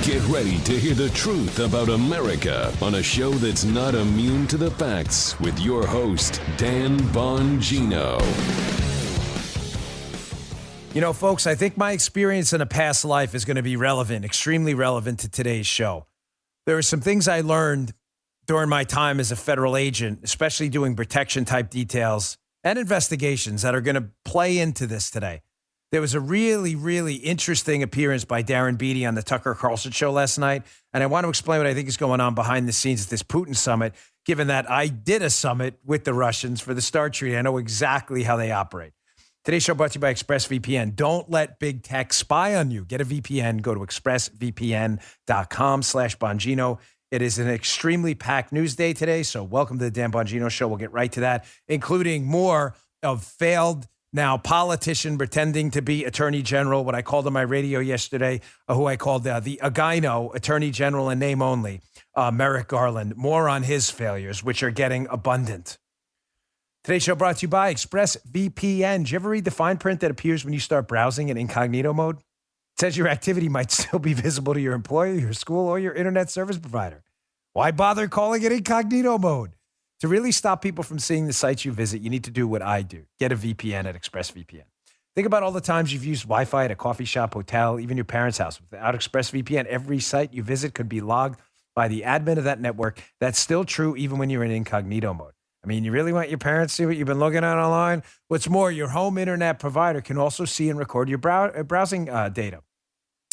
Get ready to hear the truth about America on a show that's not immune to the facts with your host, Dan Bongino. You know, folks, I think my experience in a past life is going to be relevant, extremely relevant to today's show. There are some things I learned during my time as a federal agent, especially doing protection type details and investigations that are going to play into this today. There was a really, really interesting appearance by Darren Beattie on the Tucker Carlson show last night, and I want to explain what I think is going on behind the scenes at this Putin summit, given that I did a summit with the Russians for the START Treaty. I know exactly how they operate. Today's show brought to you by Expressvpn. Don't let big tech spy on you. Get a VPN. Go to expressvpn.com/Bongino. It is an extremely packed news day today, so welcome to the Dan Bongino Show. We'll get right to that, including more of failed now politician pretending to be attorney general, what I called on my radio yesterday, who I called the Agino attorney general in name only, Merrick Garland. More on his failures, which are getting abundant. Today's show brought to you by ExpressVPN. Did you ever read the fine print that appears when you start browsing in incognito mode? It says your activity might still be visible to your employer, your school, or your internet service provider. Why bother calling it incognito mode? To really stop people from seeing the sites you visit, you need to do what I do. Get a VPN at ExpressVPN. Think about all the times you've used Wi-Fi at a coffee shop, hotel, even your parents' house. Without ExpressVPN, every site you visit could be logged by the admin of that network. That's still true even when you're in incognito mode. I mean, you really want your parents to see what you've been looking at online? What's more, your home internet provider can also see and record your browsing data.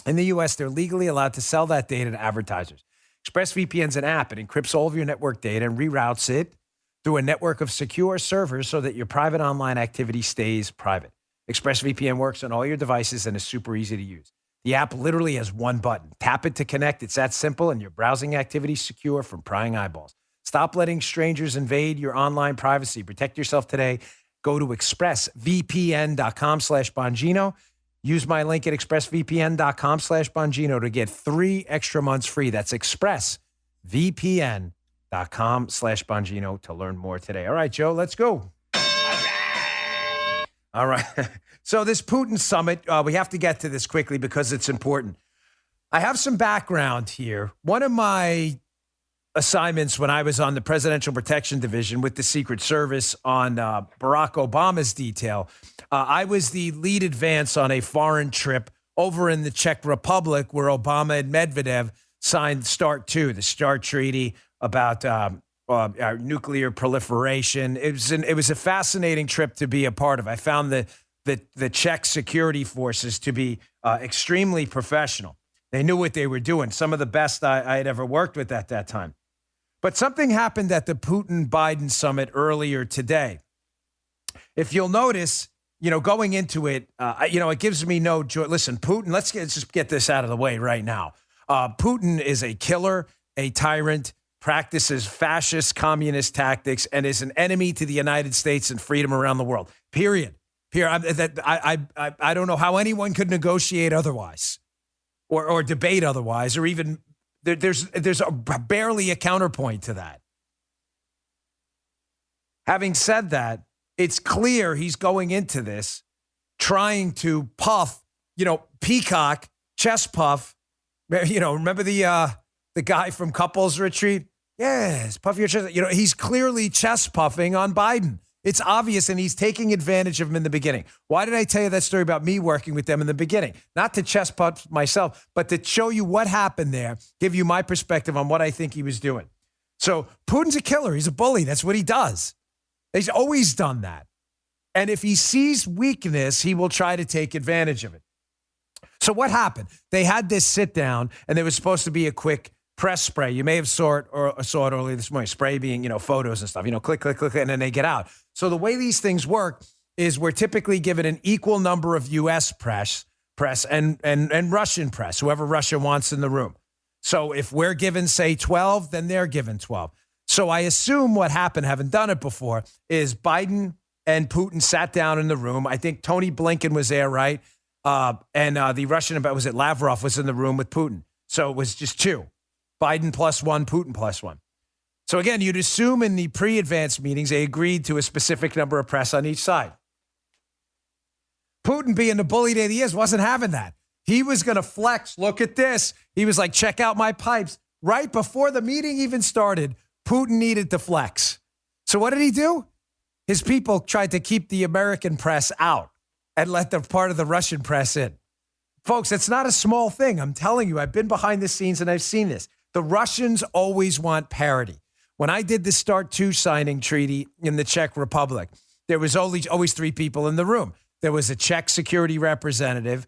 In the U.S., they're legally allowed to sell that data to advertisers. ExpressVPN's an app. It encrypts all of your network data and reroutes it through a network of secure servers so that your private online activity stays private. ExpressVPN works on all your devices and is super easy to use. The app literally has one button. Tap it to connect. It's that simple, and your browsing activity is secure from prying eyeballs. Stop letting strangers invade your online privacy. Protect yourself today. Go to expressvpn.com/Bongino. Use my link at expressvpn.com/Bongino to get 3 extra months free. That's expressvpn.com/Bongino to learn more today. All right, Joe, let's go. All right. So this Putin summit, we have to get to this quickly because it's important. I have some background here. One of my assignments when I was on the Presidential Protection Division with the Secret Service on Barack Obama's detail, I was the lead advance on a foreign trip over in the Czech Republic where Obama and Medvedev signed START 2, the START Treaty about nuclear proliferation. It was a fascinating trip to be a part of. I found the Czech security forces to be extremely professional. They knew what they were doing, some of the best I had ever worked with at that time. But something happened at the Putin-Biden summit earlier today. If you'll notice, going into it, it gives me no joy. Listen, Putin, let's just get this out of the way right now. Putin is a killer, a tyrant, practices fascist communist tactics, and is an enemy to the United States and freedom around the world. Period. I don't know how anyone could negotiate otherwise or debate otherwise, or even there's barely a counterpoint to that. Having said that, it's clear he's going into this trying to puff, peacock, chest puff. Remember the guy from Couples Retreat? Yes, puff your chest. He's clearly chest puffing on Biden. It's obvious, and he's taking advantage of him in the beginning. Why did I tell you that story about me working with them in the beginning? Not to chest puff myself, but to show you what happened there, give you my perspective on what I think he was doing. So Putin's a killer. He's a bully. That's what he does. He's always done that. And if he sees weakness, he will try to take advantage of it. So what happened? They had this sit down, and there was supposed to be a quick press spray. You may have saw it earlier this morning. Spray being, photos and stuff. Click, click, click, and then they get out. So the way these things work is we're typically given an equal number of U.S. press and Russian press, whoever Russia wants in the room. So if we're given, say, 12, then they're given 12. So I assume what happened, having done it before, is Biden and Putin sat down in the room. I think Tony Blinken was there, right? And the Russian, was it Lavrov, was in the room with Putin. So it was just 2. Biden +1, Putin +1. So again, you'd assume in the pre-advanced meetings, they agreed to a specific number of press on each side. Putin, being the bully that he is, wasn't having that. He was going to flex. Look at this. He was like, check out my pipes. Right before the meeting even started, Putin needed to flex. So what did he do? His people tried to keep the American press out and let the part of the Russian press in. Folks, it's not a small thing. I'm telling you, I've been behind the scenes and I've seen this. The Russians always want parity. When I did the START 2 signing treaty in the Czech Republic, there was always three people in the room. There was a Czech security representative,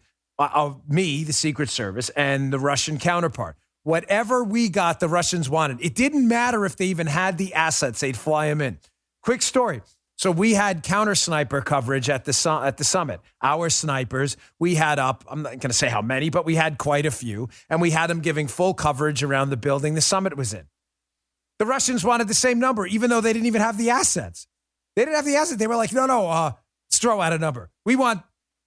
me, the Secret Service, and the Russian counterpart. Whatever we got, the Russians wanted. It didn't matter if they even had the assets. They'd fly them in. Quick story. So we had counter sniper coverage at the summit. Our snipers, we had up, I'm not going to say how many, but we had quite a few. And we had them giving full coverage around the building the summit was in. The Russians wanted the same number, even though they didn't even have the assets. They didn't have the assets. They were like, no, let's throw out a number. We want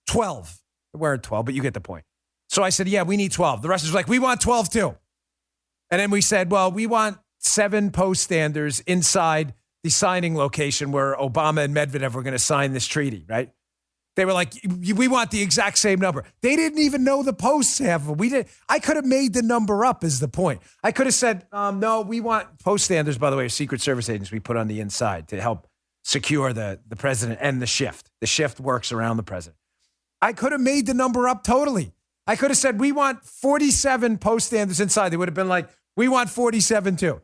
12. We weren't 12, but you get the point. So I said, yeah, we need 12. The Russians were like, we want 12 too. And then we said, well, we want 7 post standers inside the signing location where Obama and Medvedev were going to sign this treaty, right? They were like, we want the exact same number. They didn't even know the posts half of them. We did. I could have made the number up is the point. I could have said, no, we want post standers, by the way, Secret Service agents we put on the inside to help secure the president and the shift. The shift works around the president. I could have made the number up totally. I could have said, we want 47 post standers inside. They would have been like, we want 47 too.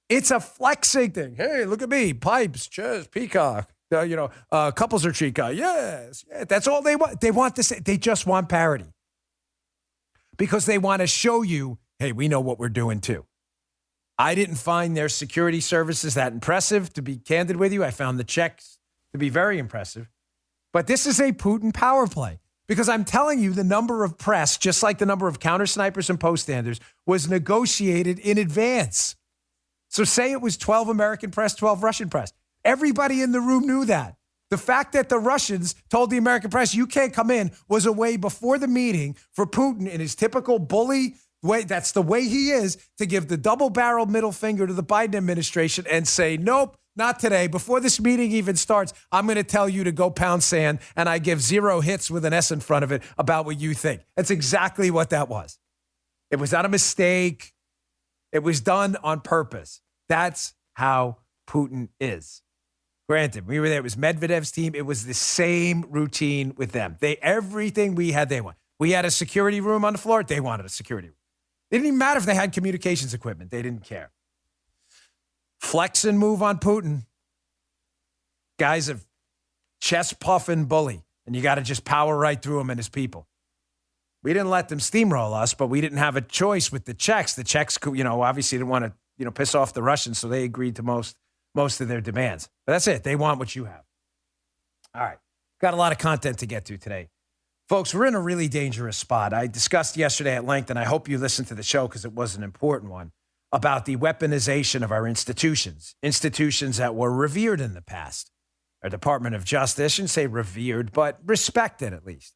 It's a flexing thing. Hey, look at me. Pipes, chairs, peacock. Couples are chica. Yes. Yeah, that's all they want. They want this. They just want parity. Because they want to show you, hey, we know what we're doing too. I didn't find their security services that impressive, to be candid with you. I found the Czechs to be very impressive. But this is a Putin power play. Because I'm telling you, the number of press, just like the number of counter snipers and post standers, was negotiated in advance. So say it was 12 American press, 12 Russian press. Everybody in the room knew that. The fact that the Russians told the American press, you can't come in, was a way before the meeting for Putin in his typical bully way, that's the way he is, to give the double-barreled middle finger to the Biden administration and say, nope, not today. Before this meeting even starts, I'm going to tell you to go pound sand, and I give 0 hits with an S in front of it about what you think. That's exactly what that was. It was not a mistake. It was done on purpose. That's how Putin is. Granted, we were there. It was Medvedev's team. It was the same routine with them. Everything we had, they want. We had a security room on the floor. They wanted a security room. It didn't even matter if they had communications equipment. They didn't care. Flex and move on Putin. Guys of chest puff and bully, and you got to just power right through him and his people. We didn't let them steamroll us, but we didn't have a choice with the Czechs. The Czechs, obviously didn't want to, piss off the Russians, so they agreed to most of their demands. But that's it. They want what you have. All right. Got a lot of content to get to today. Folks, we're in a really dangerous spot. I discussed yesterday at length, and I hope you listened to the show because it was an important one, about the weaponization of our institutions that were revered in the past. Our Department of Justice, I shouldn't say revered, but respected at least.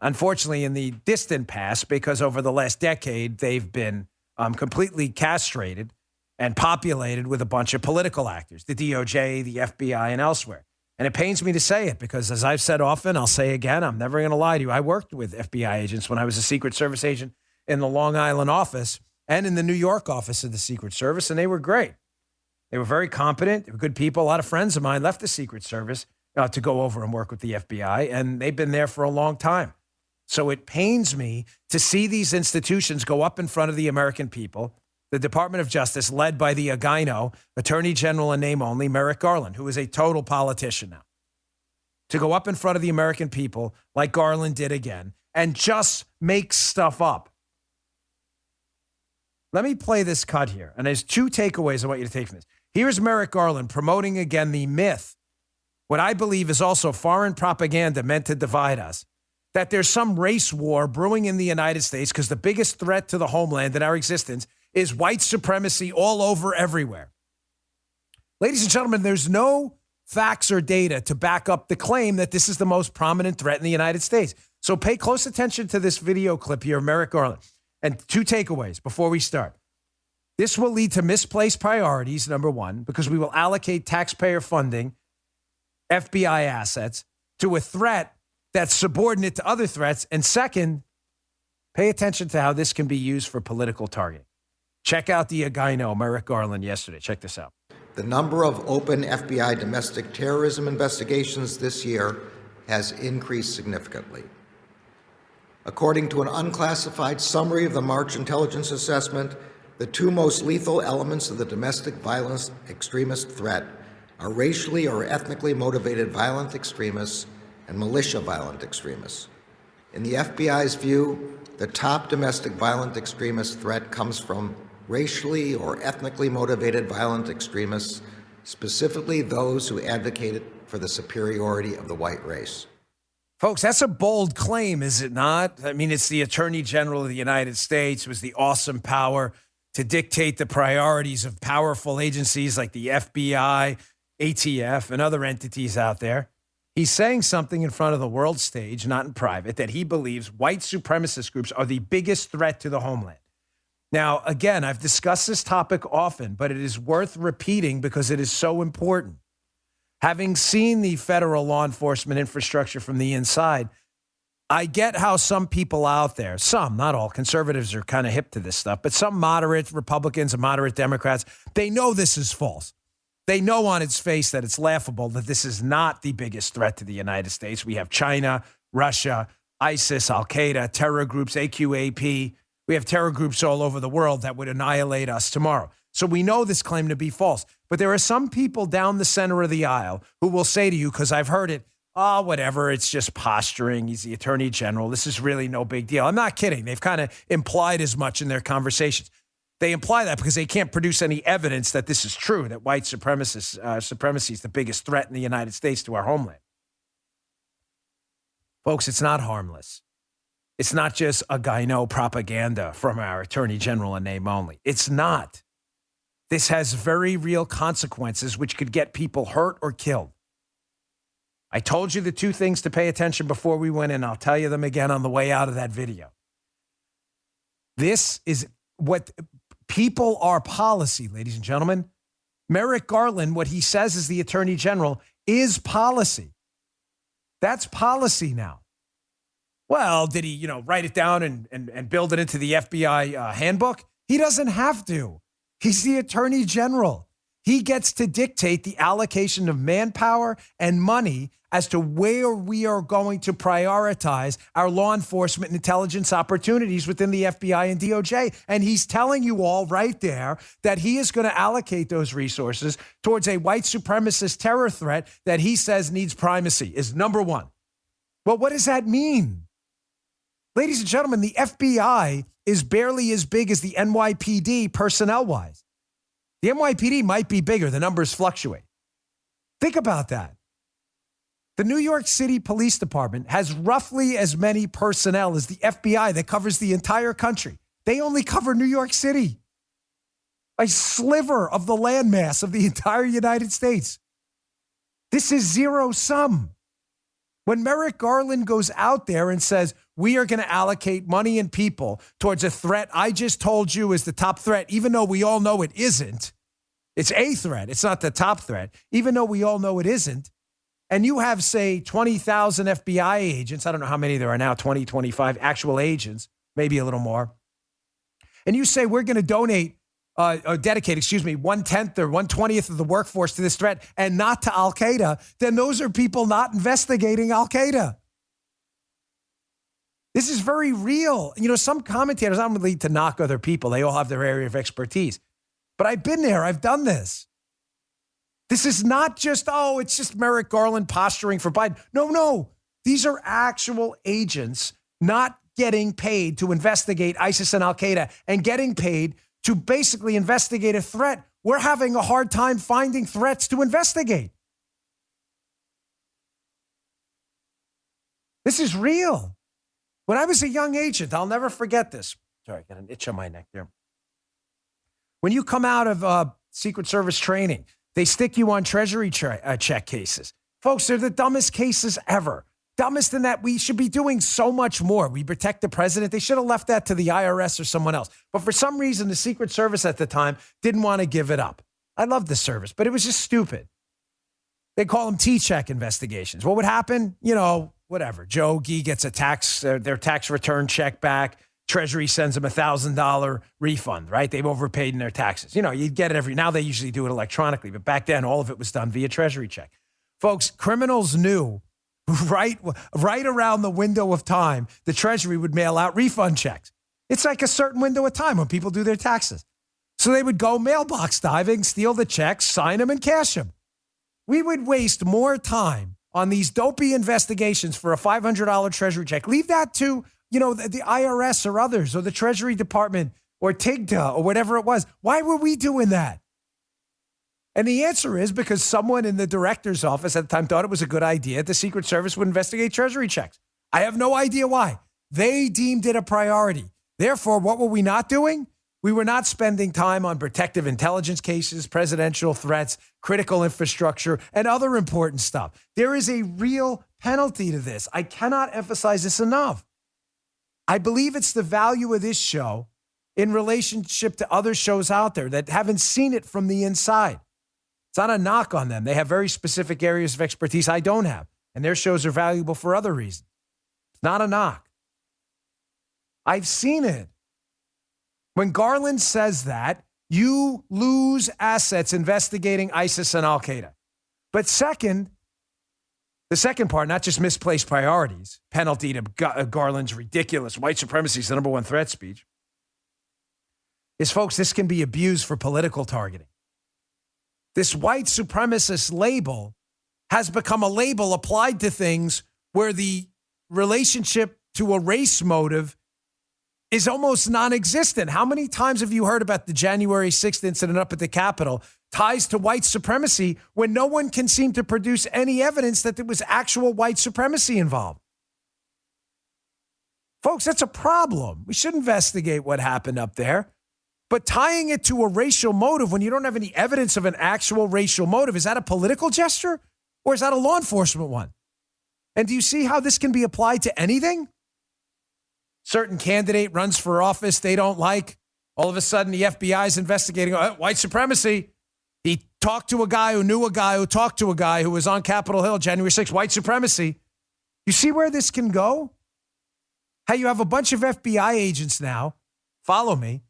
Unfortunately, in the distant past, because over the last decade, they've been completely castrated and populated with a bunch of political actors, the DOJ, the FBI, and elsewhere. And it pains me to say it because, as I've said often, I'll say again, I'm never going to lie to you. I worked with FBI agents when I was a Secret Service agent in the Long Island office and in the New York office of the Secret Service, and they were great. They were very competent. They were good people. A lot of friends of mine left the Secret Service to go over and work with the FBI, and they've been there for a long time. So it pains me to see these institutions go up in front of the American people. The Department of Justice, led by the Agino, Attorney General in name only, Merrick Garland, who is a total politician now, to go up in front of the American people like Garland did again and just make stuff up. Let me play this cut here. And there's 2 takeaways I want you to take from this. Here's Merrick Garland promoting again the myth, what I believe is also foreign propaganda meant to divide us, that there's some race war brewing in the United States because the biggest threat to the homeland and our existence is white supremacy all over everywhere. Ladies and gentlemen, there's no facts or data to back up the claim that this is the most prominent threat in the United States. So pay close attention to this video clip here of Merrick Garland. And 2 takeaways before we start. This will lead to misplaced priorities, number 1, because we will allocate taxpayer funding, FBI assets, to a threat that's subordinate to other threats. And second, Pay attention to how this can be used for political targeting. Check out the Agino, Merrick Garland, yesterday. Check this out. The number of open FBI domestic terrorism investigations this year has increased significantly. According to an unclassified summary of the March intelligence assessment, the two most lethal elements of the domestic violence extremist threat are racially or ethnically motivated violent extremists and militia violent extremists. In the FBI's view, the top domestic violent extremist threat comes from racially or ethnically motivated violent extremists, specifically those who advocated for the superiority of the white race. Folks, that's a bold claim, is it not? I mean, it's the Attorney General of the United States with the awesome power to dictate the priorities of powerful agencies like the FBI, ATF, and other entities out there. He's saying something in front of the world stage, not in private, that he believes white supremacist groups are the biggest threat to the homeland. Now, again, I've discussed this topic often, but it is worth repeating because it is so important. Having seen the federal law enforcement infrastructure from the inside, I get how some people out there, some, not all, conservatives are kind of hip to this stuff, but some moderate Republicans and moderate Democrats, they know this is false. They know on its face that it's laughable, that this is not the biggest threat to the United States. We have China, Russia, ISIS, Al-Qaeda, terror groups, AQAP. We have terror groups all over the world that would annihilate us tomorrow. So we know this claim to be false. But there are some people down the center of the aisle who will say to you, because I've heard it, oh, whatever, it's just posturing. He's the Attorney General. This is really no big deal. I'm not kidding. They've kind of implied as much in their conversations. They imply that because they can't produce any evidence that this is true, that white supremacy is the biggest threat in the United States to our homeland. Folks, it's not harmless. It's not just a gyno propaganda from our Attorney General in name only. It's not. This has very real consequences which could get people hurt or killed. I told you the two things to pay attention before we went in. I'll tell you them again on the way out of that video. This is what people are policy, ladies and gentlemen. Merrick Garland, what he says is the Attorney General, is policy. That's policy now. Well, did he, write it down and build it into the FBI handbook? He doesn't have to. He's the Attorney General. He gets to dictate the allocation of manpower and money as to where we are going to prioritize our law enforcement and intelligence opportunities within the FBI and DOJ. And he's telling you all right there that he is going to allocate those resources towards a white supremacist terror threat that he says needs primacy, is number one. Well, what does that mean? Ladies and gentlemen, the FBI is barely as big as the NYPD personnel-wise. The NYPD might be bigger. The numbers fluctuate. Think about that. The New York City Police Department has roughly as many personnel as the FBI that covers the entire country. They only cover New York City, a sliver of the landmass of the entire United States. This is zero sum. When Merrick Garland goes out there and says, we are going to allocate money and people towards a threat I just told you is the top threat, even though we all know it isn't. It's a threat. It's not the top threat, even though we all know it isn't. And you have, say, 20,000 FBI agents. I don't know how many there are now, 20, 25 actual agents, maybe a little more. And you say, we're going to dedicate, 1/10 or 1/20th of the workforce to this threat and not to Al-Qaeda, then those are people not investigating Al-Qaeda. This is very real. Some commentators, I don't need to knock other people. They all have their area of expertise. But I've been there. I've done this. This is not just, it's just Merrick Garland posturing for Biden. No. These are actual agents not getting paid to investigate ISIS and Al-Qaeda and getting paid to basically investigate a threat. We're having a hard time finding threats to investigate. This is real. When I was a young agent, I'll never forget this. Sorry, I got an itch on my neck there. When you come out of Secret Service training, they stick you on Treasury check cases. Folks, they're the dumbest cases ever. Dumbest in that we should be doing so much more. We protect the president. They should have left that to the IRS or someone else. But for some reason, the Secret Service at the time didn't want to give it up. I love the service, but it was just stupid. They call them T-check investigations. What would happen? Whatever. Joe Gee gets their tax return check back. Treasury sends them $1,000 refund, right? They've overpaid in their taxes. You'd get it now they usually do it electronically, but back then all of it was done via Treasury check. Folks, criminals knew right around the window of time, the Treasury would mail out refund checks. It's like a certain window of time when people do their taxes. So they would go mailbox diving, steal the checks, sign them, and cash them. We would waste more time on these dopey investigations for a $500 Treasury check. Leave that to, the IRS or others or the Treasury Department or TIGTA or whatever it was. Why were we doing that? And the answer is because someone in the director's office at the time thought it was a good idea. The Secret Service would investigate Treasury checks. I have no idea why. They deemed it a priority. Therefore, what were we not doing? We were not spending time on protective intelligence cases, presidential threats, critical infrastructure, and other important stuff. There is a real penalty to this. I cannot emphasize this enough. I believe it's the value of this show in relationship to other shows out there that haven't seen it from the inside. It's not a knock on them. They have very specific areas of expertise I don't have, and their shows are valuable for other reasons. It's not a knock. I've seen it. When Garland says that, you lose assets investigating ISIS and Al-Qaeda. But second, the second part, not just misplaced priorities, penalty to Garland's ridiculous white supremacy is the number one threat speech, is, folks, this can be abused for political targeting. This white supremacist label has become a label applied to things where the relationship to a race motive is almost non-existent. How many times have you heard about the January 6th incident up at the Capitol ties to white supremacy when no one can seem to produce any evidence that there was actual white supremacy involved? Folks, that's a problem. We should investigate what happened up there. But tying it to a racial motive when you don't have any evidence of an actual racial motive, is that a political gesture or is that a law enforcement one? And do you see how this can be applied to anything? Certain candidate runs for office they don't like. All of a sudden, the FBI is investigating white supremacy. He talked to a guy who knew a guy who talked to a guy who was on Capitol Hill January 6th, white supremacy. You see where this can go? How you have a bunch of FBI agents now, follow me,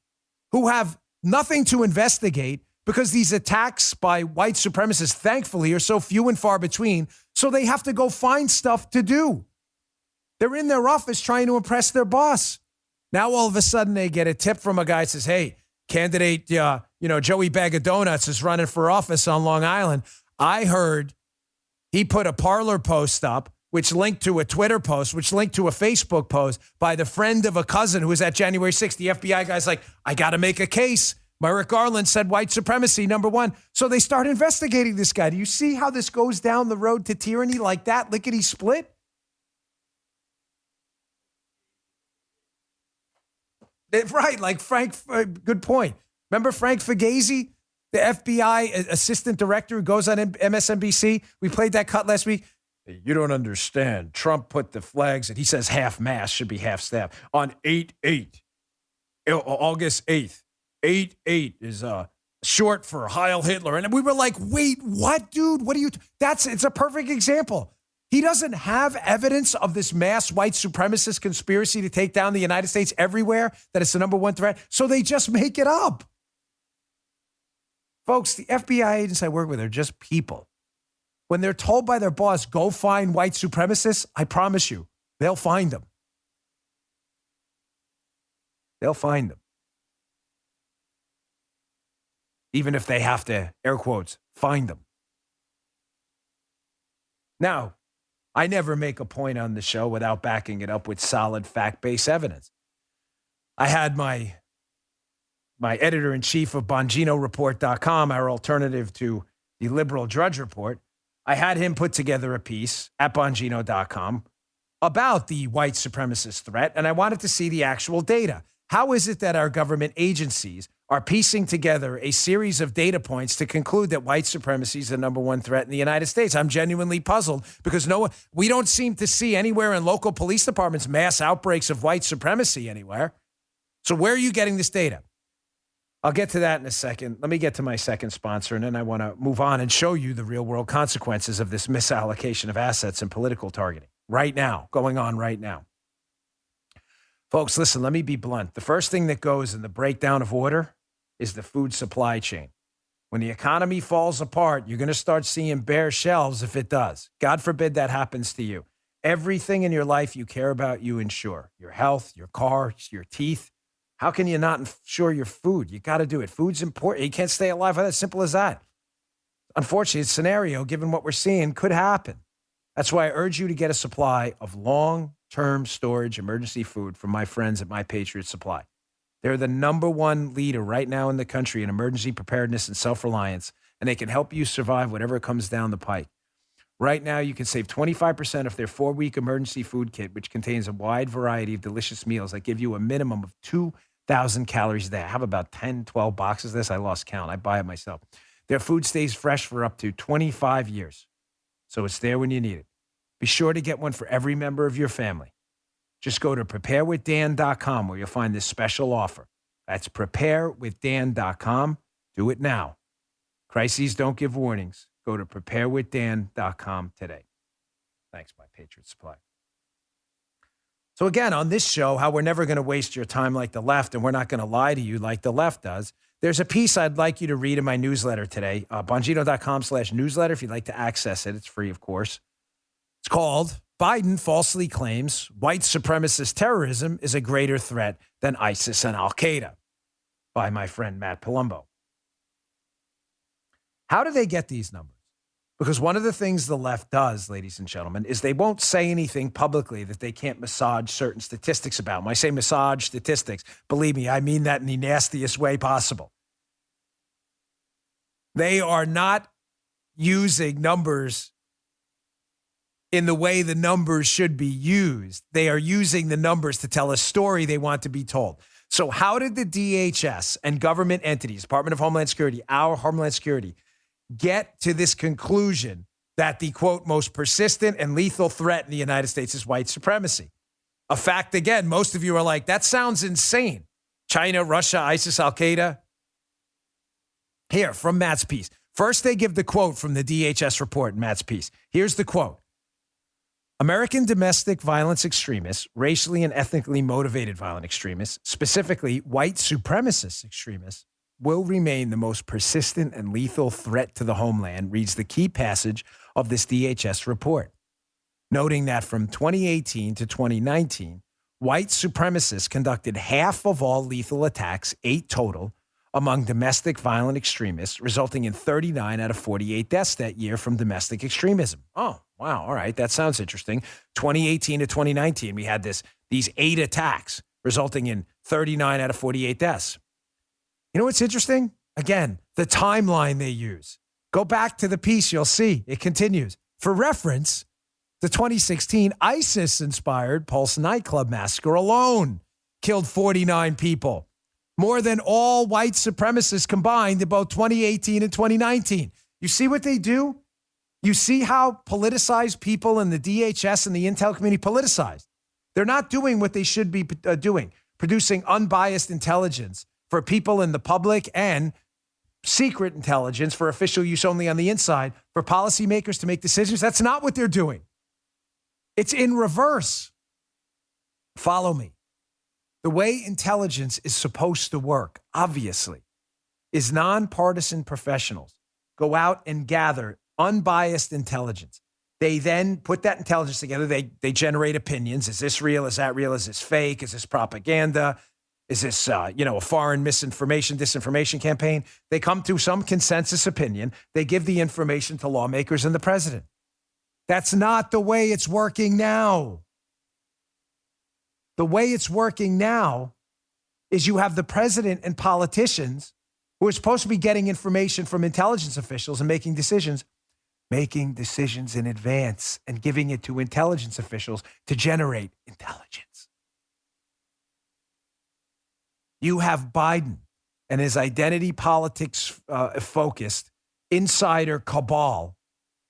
who have nothing to investigate because these attacks by white supremacists, thankfully, are so few and far between, so they have to go find stuff to do. They're in their office trying to impress their boss. Now, all of a sudden, they get a tip from a guy that says, hey, candidate, Joey Bag of Donuts is running for office on Long Island. I heard he put a Parler post up, which linked to a Twitter post, which linked to a Facebook post by the friend of a cousin who was at January 6th. The FBI guy's like, I got to make a case. Merrick Garland said white supremacy, number one. So they start investigating this guy. Do you see how this goes down the road to tyranny like that? Lickety split? Right, like Frank, good point. Remember Frank Fugazi, the FBI assistant director who goes on MSNBC? We played that cut last week. You don't understand. Trump put the flags, and he says half-mast should be half-staff, on 8/8, August 8th. 8/8 is short for Heil Hitler. And we were like, wait, what, dude? What are you? It's a perfect example. He doesn't have evidence of this mass white supremacist conspiracy to take down the United States everywhere, that it's the number one threat. So they just make it up. Folks, the FBI agents I work with are just people. When they're told by their boss, go find white supremacists, I promise you, they'll find them. They'll find them. Even if they have to, air quotes, find them. Now, I never make a point on the show without backing it up with solid fact-based evidence. I had my editor-in-chief of BonginoReport.com, our alternative to the liberal Drudge Report. I had him put together a piece at Bongino.com about the white supremacist threat, and I wanted to see the actual data. How is it that our government agencies are piecing together a series of data points to conclude that white supremacy is the number one threat in the United States? I'm genuinely puzzled because we don't seem to see anywhere in local police departments mass outbreaks of white supremacy anywhere. So where are you getting this data? I'll get to that in a second. Let me get to my second sponsor, and then I want to move on and show you the real-world consequences of this misallocation of assets and political targeting right now, going on right now. Folks, listen, let me be blunt. The first thing that goes in the breakdown of order is the food supply chain. When the economy falls apart, you're going to start seeing bare shelves if it does. God forbid that happens to you. Everything in your life you care about, you insure. Your health, your car, your teeth. How can you not insure your food? You got to do it. Food's important. You can't stay alive without it. Simple as that. Unfortunately, the scenario, given what we're seeing, could happen. That's why I urge you to get a supply of long-term storage emergency food from my friends at My Patriot Supply. They're the number one leader right now in the country in emergency preparedness and self-reliance, and they can help you survive whatever comes down the pike. Right now, you can save 25% off their 4-week emergency food kit, which contains a wide variety of delicious meals that give you a minimum of 2,000 calories a day. I have about 10, 12 boxes of this. I lost count. I buy it myself. Their food stays fresh for up to 25 years, so it's there when you need it. Be sure to get one for every member of your family. Just go to preparewithdan.com where you'll find this special offer. That's preparewithdan.com. Do it now. Crises don't give warnings. Go to preparewithdan.com today. Thanks, My Patriot Supply. So again, on this show, how we're never going to waste your time like the left, and we're not going to lie to you like the left does. There's a piece I'd like you to read in my newsletter today, bongino.com/newsletter. If you'd like to access it, it's free, of course. It's called Biden Falsely Claims White Supremacist Terrorism is a Greater Threat Than ISIS and Al-Qaeda by my friend Matt Palumbo. How do they get these numbers? Because one of the things the left does, ladies and gentlemen, is they won't say anything publicly that they can't massage certain statistics about. When I say massage statistics, believe me, I mean that in the nastiest way possible. They are not using numbers in the way the numbers should be used. They are using the numbers to tell a story they want to be told. So how did the DHS and government entities, Department of Homeland Security, our Homeland Security, get to this conclusion that the, quote, most persistent and lethal threat in the United States is white supremacy? A fact, again, most of you are like, that sounds insane. China, Russia, ISIS, Al-Qaeda. Here, from Matt's piece. First, they give the quote from the DHS report in Matt's piece. Here's the quote. American domestic violence extremists, racially and ethnically motivated violent extremists, specifically white supremacist extremists, will remain the most persistent and lethal threat to the homeland, reads the key passage of this DHS report, noting that from 2018 to 2019, white supremacists conducted half of all lethal attacks, 8 total, among domestic violent extremists, resulting in 39 out of 48 deaths that year from domestic extremism. Oh, wow. All right. That sounds interesting. 2018 to 2019, we had these 8 attacks, resulting in 39 out of 48 deaths. You know what's interesting? Again, the timeline they use. Go back to the piece, you'll see. It continues. For reference, the 2016 ISIS-inspired Pulse nightclub massacre alone killed 49 people, more than all white supremacists combined in both 2018 and 2019. You see what they do? You see how politicized people in the DHS and the intel community politicized. They're not doing what they should be doing, producing unbiased intelligence for people in the public and secret intelligence for official use only on the inside for policymakers to make decisions. That's not what they're doing. It's in reverse. Follow me. The way intelligence is supposed to work, obviously, is nonpartisan professionals go out and gather unbiased intelligence. They then put that intelligence together. They generate opinions. Is this real? Is that real? Is this fake? Is this propaganda? Is this, a foreign misinformation, disinformation campaign? They come to some consensus opinion. They give the information to lawmakers and the president. That's not the way it's working now. The way it's working now is you have the president and politicians who are supposed to be getting information from intelligence officials and making decisions in advance and giving it to intelligence officials to generate intelligence. You have Biden and his identity politics focused insider cabal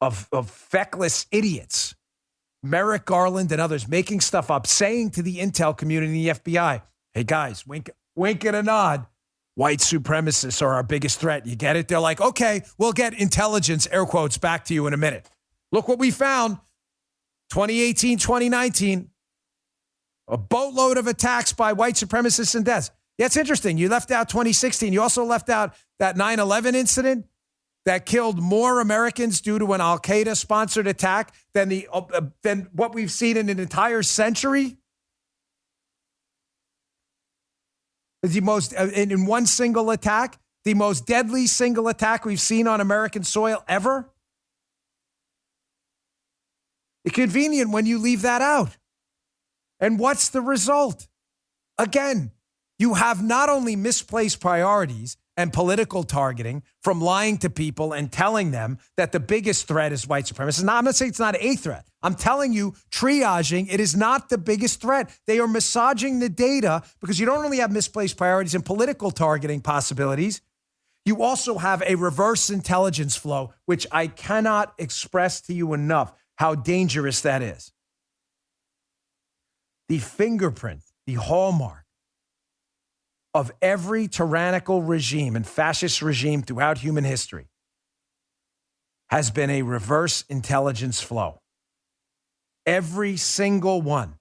of feckless idiots, Merrick Garland and others, making stuff up, saying to the intel community and the FBI, hey guys, wink and a nod, white supremacists are our biggest threat. You get it? They're like, okay, we'll get intelligence, air quotes, back to you in a minute. Look what we found. 2018, 2019. A boatload of attacks by white supremacists and deaths. Yeah, it's interesting. You left out 2016. You also left out that 9/11 incident that killed more Americans due to an al-Qaeda-sponsored attack than what we've seen in an entire century. The most, in one single attack, the most deadly single attack we've seen on American soil ever. It's convenient when you leave that out. And what's the result? Again, you have not only misplaced priorities and political targeting from lying to people and telling them that the biggest threat is white supremacy. Now, I'm not saying it's not a threat. I'm telling you, triaging, it is not the biggest threat. They are massaging the data because you don't only have misplaced priorities and political targeting possibilities. You also have a reverse intelligence flow, which I cannot express to you enough how dangerous that is. The fingerprint, the hallmark of every tyrannical regime and fascist regime throughout human history has been a reverse intelligence flow. Every single one,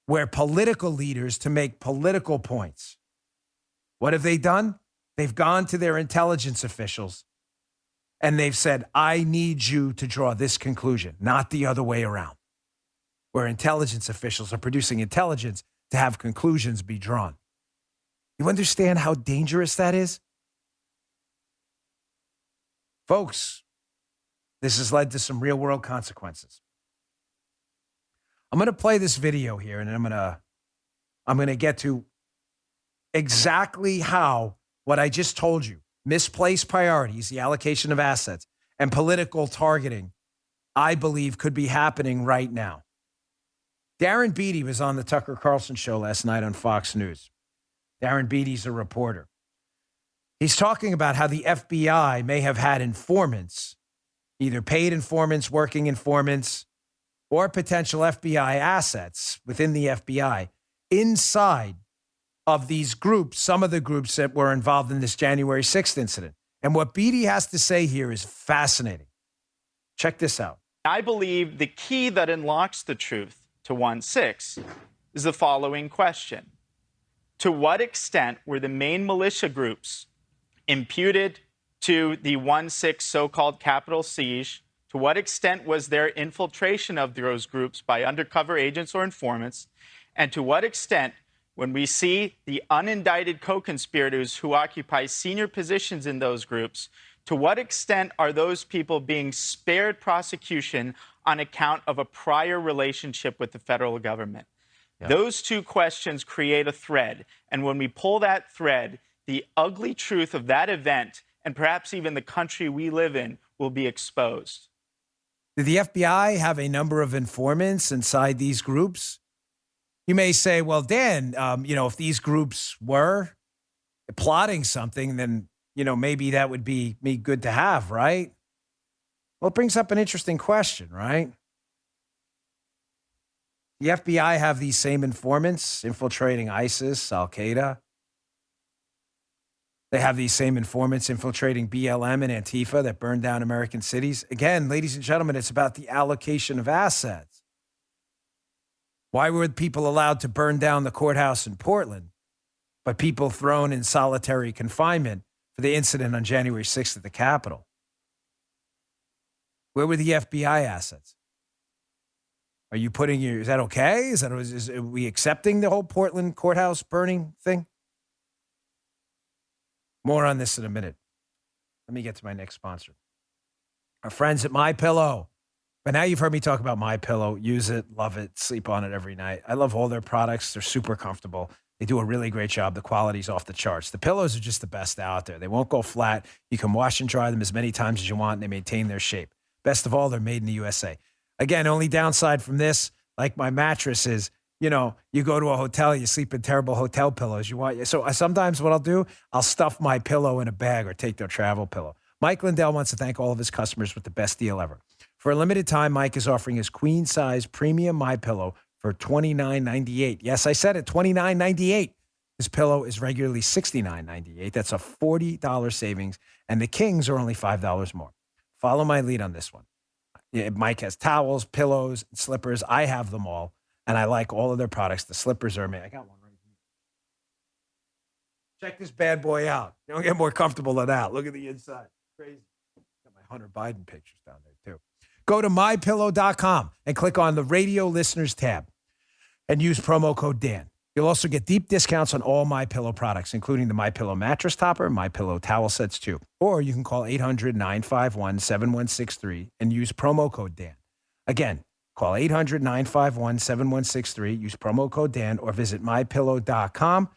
where political leaders, to make political points, what have they done? They've gone to their intelligence officials and they've said, I need you to draw this conclusion, not the other way around, where intelligence officials are producing intelligence to have conclusions be drawn. You understand how dangerous that is? Folks, this has led to some real world consequences. I'm going to play this video here and I'm going to get to exactly how what I just told you, misplaced priorities, the allocation of assets, and political targeting, I believe could be happening right now. Darren Beattie was on the Tucker Carlson show last night on Fox News. Darren Beattie's a reporter. He's talking about how the FBI may have had informants, either paid informants, working informants, or potential FBI assets within the FBI inside of these groups, some of the groups that were involved in this January 6th incident. And what Beattie has to say here is fascinating. Check this out. I believe the key that unlocks the truth to 1/6 is the following question. To what extent were the main militia groups imputed to the 1/6 so-called Capitol siege? To what extent was there infiltration of those groups by undercover agents or informants? And to what extent, when we see the unindicted co-conspirators who occupy senior positions in those groups, to what extent are those people being spared prosecution on account of a prior relationship with the federal government? Yeah. Those two questions create a thread. And when we pull that thread, the ugly truth of that event, and perhaps even the country we live in, will be exposed. Did the FBI have a number of informants inside these groups? You may say, well, Dan, if these groups were plotting something, then, maybe that would be good to have, right? Well, it brings up an interesting question, right? The FBI have these same informants infiltrating ISIS, Al-Qaeda. They have these same informants infiltrating BLM and Antifa that burned down American cities. Again, ladies and gentlemen, it's about the allocation of assets. Why were people allowed to burn down the courthouse in Portland, but people thrown in solitary confinement for the incident on January 6th at the Capitol? Where were the FBI assets? Are you is that okay? Are we accepting the whole Portland courthouse burning thing? More on this in a minute. Let me get to my next sponsor. Our friends at MyPillow. But now you've heard me talk about MyPillow. Use it, love it, sleep on it every night. I love all their products. They're super comfortable. They do a really great job. The quality's off the charts. The pillows are just the best out there. They won't go flat. You can wash and dry them as many times as you want, and they maintain their shape. Best of all, they're made in the USA. Again, only downside from this, like my mattress, is, you go to a hotel, you sleep in terrible hotel pillows. So sometimes what I'll do, I'll stuff my pillow in a bag or take their travel pillow. Mike Lindell wants to thank all of his customers with the best deal ever. For a limited time, Mike is offering his queen-size premium MyPillow for $29.98. Yes, I said it, $29.98. This pillow is regularly $69.98. That's a $40 savings, and the kings are only $5 more. Follow my lead on this one. Mike has towels, pillows, and slippers. I have them all. and I like all of their products. The slippers are amazing. I got one right here. Check this bad boy out. You don't get more comfortable than that. Look at the inside. Crazy. Got my Hunter Biden pictures down there, too. Go to mypillow.com and click on the radio listeners tab and use promo code Dan. You'll also get deep discounts on all MyPillow products, including the MyPillow mattress topper, MyPillow towel sets, too. Or you can call 800-951-7163 and use promo code Dan. Again, call 800-951-7163, use promo code Dan, or visit mypillow.com.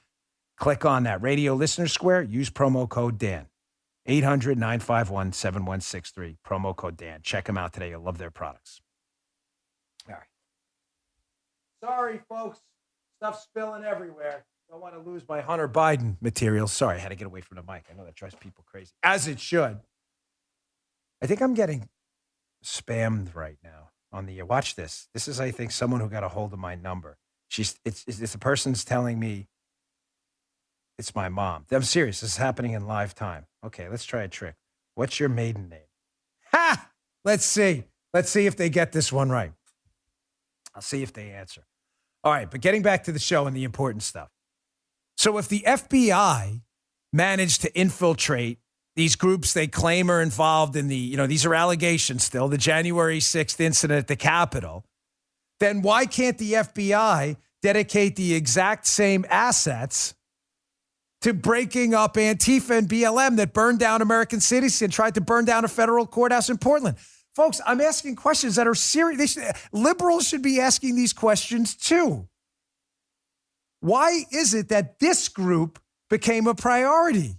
Click on that radio listener square, use promo code Dan. 800-951-7163, promo code Dan. Check them out today. You'll love their products. All right. Sorry, folks. Stuff spilling everywhere. Don't want to lose my Hunter Biden material. Sorry, I had to get away from the mic. I know that drives people crazy, as it should. I think I'm getting spammed right now on the watch this. This is, I think, someone who got a hold of my number. It's the person's telling me it's my mom. I'm serious. This is happening in live time. Okay, let's try a trick. What's your maiden name? Ha! Let's see. Let's see if they get this one right. I'll see if they answer. All right, but getting back to the show and the important stuff. So if the FBI managed to infiltrate these groups they claim are involved in the, these are allegations still, the January 6th incident at the Capitol, then why can't the FBI dedicate the exact same assets to breaking up Antifa and BLM that burned down American cities and tried to burn down a federal courthouse in Portland? Folks, I'm asking questions that are serious. Liberals should be asking these questions too. Why is it that this group became a priority?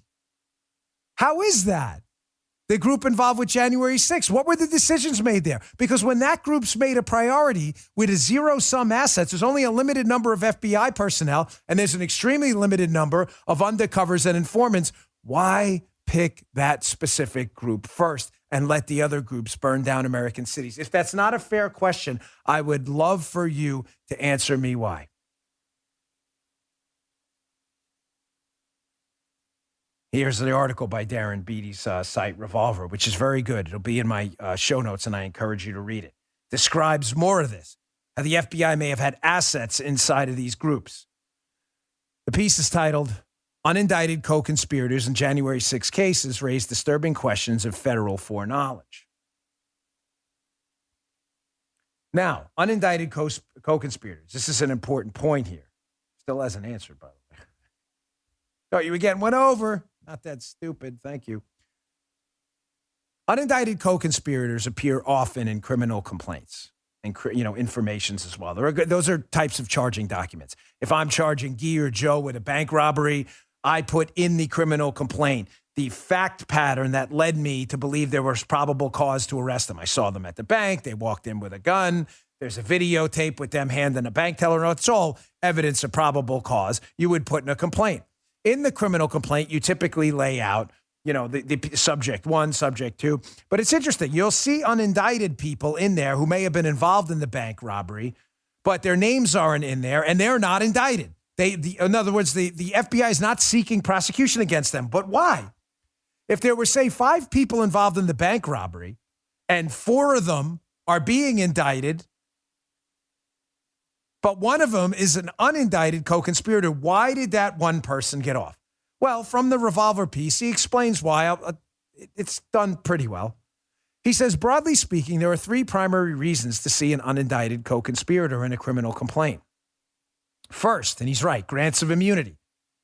How is that? The group involved with January 6th. What were the decisions made there? Because when that group's made a priority with a zero-sum assets, there's only a limited number of FBI personnel, and there's an extremely limited number of undercovers and informants. Why pick that specific group first and let the other groups burn down American cities? If that's not a fair question, I would love for you to answer me why. Here's the article by Darren Beatty's site, Revolver, which is very good. It'll be in my show notes, and I encourage you to read it. Describes more of this, how the FBI may have had assets inside of these groups. The piece is titled, Unindicted Co-Conspirators in January 6 cases raise disturbing questions of federal foreknowledge. Now, unindicted co-conspirators. This is an important point here. Still hasn't answered, by the way. Oh, you were getting one over. Not that stupid. Thank you. Unindicted co-conspirators appear often in criminal complaints and, informations as well. Those are types of charging documents. If I'm charging Guy or Joe with a bank robbery, I put in the criminal complaint the fact pattern that led me to believe there was probable cause to arrest them. I saw them at the bank. They walked in with a gun. There's a videotape with them handing a bank teller note. It's all evidence of probable cause. You would put in a complaint. In the criminal complaint, you typically lay out, the subject 1, subject 2. But it's interesting. You'll see unindicted people in there who may have been involved in the bank robbery, but their names aren't in there, and they're not indicted. In other words, the FBI is not seeking prosecution against them. But why? If there were, say, 5 people involved in the bank robbery, and 4 of them are being indicted, but one of them is an unindicted co-conspirator, why did that one person get off? Well, from the Revolver piece, he explains why. It's done pretty well. He says, broadly speaking, there are 3 primary reasons to see an unindicted co-conspirator in a criminal complaint. First, and he's right, grants of immunity.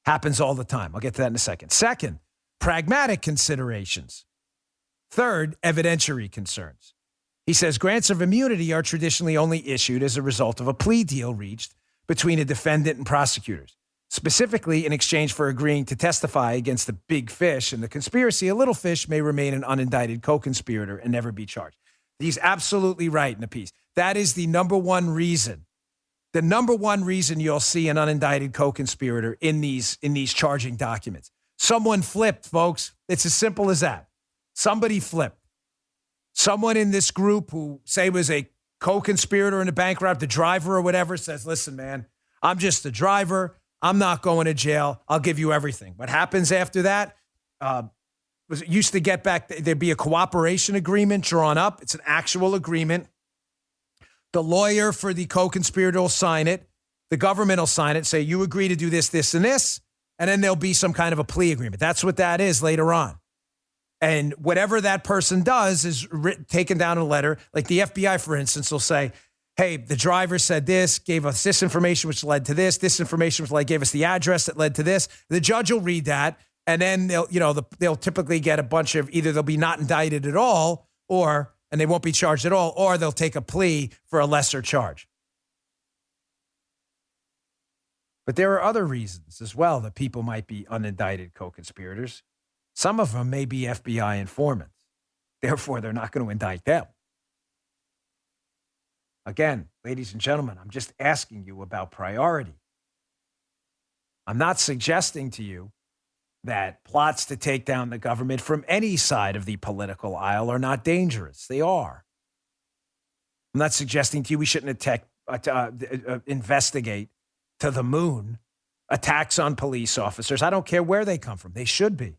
Happens all the time. I'll get to that in a second. Second, pragmatic considerations. Third, evidentiary concerns. He says grants of immunity are traditionally only issued as a result of a plea deal reached between a defendant and prosecutors. Specifically, in exchange for agreeing to testify against the big fish in the conspiracy, a little fish may remain an unindicted co-conspirator and never be charged. He's absolutely right in the piece. That is the number one reason. The number one reason you'll see an unindicted co-conspirator in these charging documents. Someone flipped, folks. It's as simple as that. Somebody flipped. Someone in this group who, say, was a co-conspirator in a bank robbery, the driver or whatever, says, listen, man, I'm just the driver. I'm not going to jail. I'll give you everything. What happens after that? It used to get back, there'd be a cooperation agreement drawn up. It's an actual agreement. The lawyer for the co-conspirator will sign it. The government will sign it, say, you agree to do this, this, and this. And then there'll be some kind of a plea agreement. That's what that is later on. And whatever that person does is taken down in a letter. Like the FBI, for instance, will say, hey, the driver said this, gave us this information, which led to this. This information was like, gave us the address that led to this. The judge will read that. And then they'll typically get a bunch of, either they'll be not indicted at all, and they won't be charged at all, or they'll take a plea for a lesser charge. But there are other reasons as well that people might be unindicted co-conspirators. Some of them may be FBI informants. Therefore, they're not going to indict them. Again, ladies and gentlemen, I'm just asking you about priority. I'm not suggesting to you that plots to take down the government from any side of the political aisle are not dangerous. They are. I'm not suggesting to you we shouldn't investigate to the moon attacks on police officers. I don't care where they come from. They should be.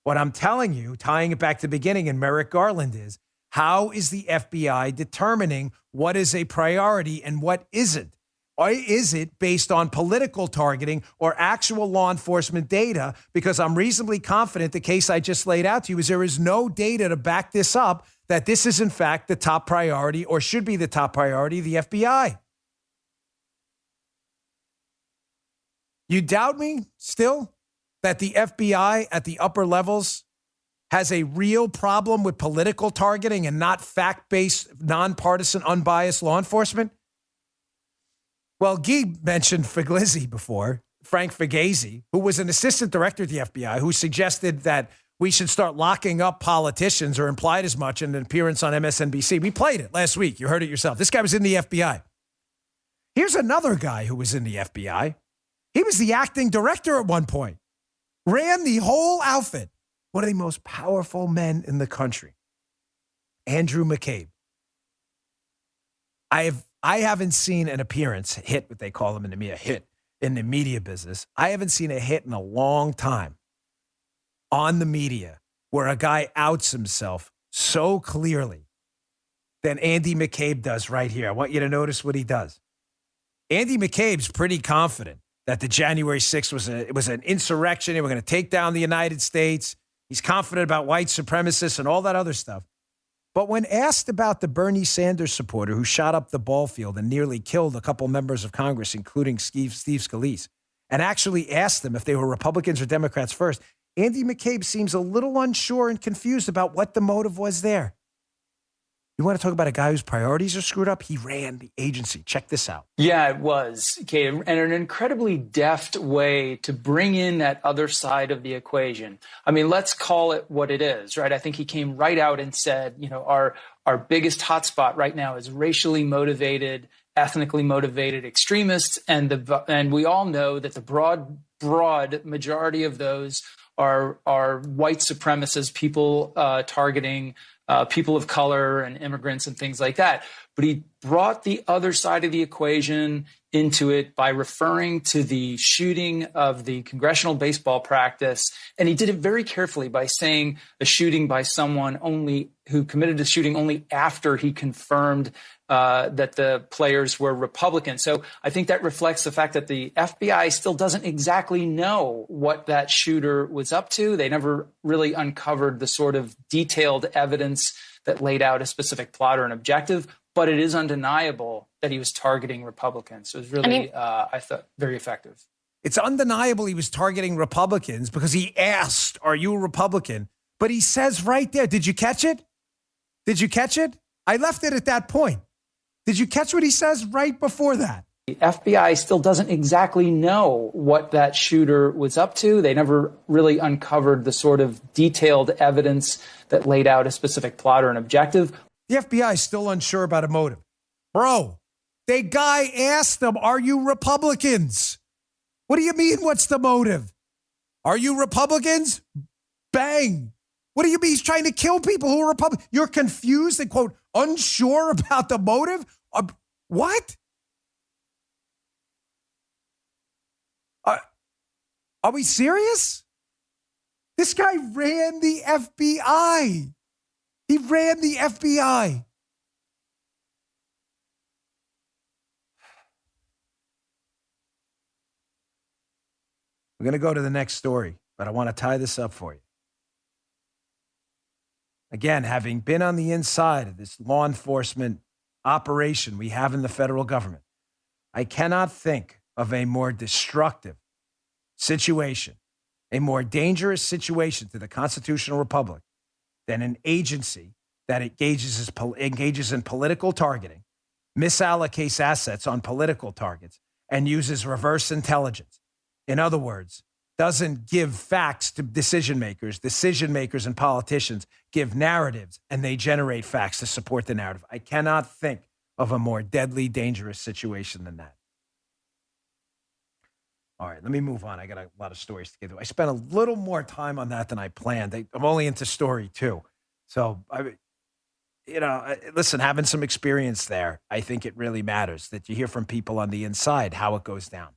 What I'm telling you, tying it back to the beginning in Merrick Garland, is how is the FBI determining what is a priority and what isn't? Or is it based on political targeting or actual law enforcement data? Because I'm reasonably confident the case I just laid out to you is there is no data to back this up, that this is in fact the top priority or should be the top priority of the FBI. You doubt me still that the FBI at the upper levels has a real problem with political targeting and not fact-based, nonpartisan, unbiased law enforcement? Well, Guy mentioned Figlizzi before, Frank Figlizzi, who was an assistant director at the FBI, who suggested that we should start locking up politicians, or implied as much in an appearance on MSNBC. We played it last week. You heard it yourself. This guy was in the FBI. Here's another guy who was in the FBI. He was the acting director at one point. Ran the whole outfit. One of the most powerful men in the country. Andrew McCabe. I haven't seen an appearance, hit, what they call them in the media, hit in the media business. I haven't seen a hit in a long time on the media where a guy outs himself so clearly than Andy McCabe does right here. I want you to notice what he does. Andy McCabe's pretty confident that the January 6th was an insurrection. They were going to take down the United States. He's confident about white supremacists and all that other stuff. But when asked about the Bernie Sanders supporter who shot up the ball field and nearly killed a couple members of Congress, including Steve Scalise, and actually asked them if they were Republicans or Democrats first, Andy McCabe seems a little unsure and confused about what the motive was there. You want to talk about a guy whose priorities are screwed up? He ran the agency. Check this out. Yeah, it was, Kate, and an incredibly deft way to bring in that other side of the equation. I mean, let's call it what it is, right? I think he came right out and said, our biggest hotspot right now is racially motivated, ethnically motivated extremists, and we all know that the broad majority of those are white supremacists, people targeting people of color and immigrants and things like that. But he brought the other side of the equation into it by referring to the shooting of the congressional baseball practice. And he did it very carefully by saying a shooting by someone who committed the shooting only after he confirmed that the players were Republicans. So I think that reflects the fact that the FBI still doesn't exactly know what that shooter was up to. They never really uncovered the sort of detailed evidence that laid out a specific plot or an objective, but it is undeniable that he was targeting Republicans. So it was really, I thought, very effective. It's undeniable he was targeting Republicans because he asked, are you a Republican? But he says right there, did you catch it? Did you catch it? I left it at that point. Did you catch what he says right before that? The FBI still doesn't exactly know what that shooter was up to. They never really uncovered the sort of detailed evidence that laid out a specific plot or an objective. The FBI is still unsure about a motive. Bro, the guy asked them, are you Republicans? What do you mean, what's the motive? Are you Republicans? Bang. What do you mean he's trying to kill people who are Republicans? You're confused and, quote, unsure about the motive? What? Are we serious? This guy ran the FBI. He ran the FBI. We're going to go to the next story, but I want to tie this up for you. Again, having been on the inside of this law enforcement operation we have in the federal government, I cannot think of a more destructive situation, a more dangerous situation to the constitutional republic than an agency that engages in political targeting, misallocates assets on political targets, and uses reverse intelligence. In other words, doesn't give facts to decision makers. Decision makers and politicians give narratives, and they generate facts to support the narrative. I cannot think of a more deadly, dangerous situation than that. All right, let me move on. I got a lot of stories to get to. I spent a little more time on that than I planned. I'm only into story 2. So, listen, having some experience there, I think it really matters that you hear from people on the inside how it goes down.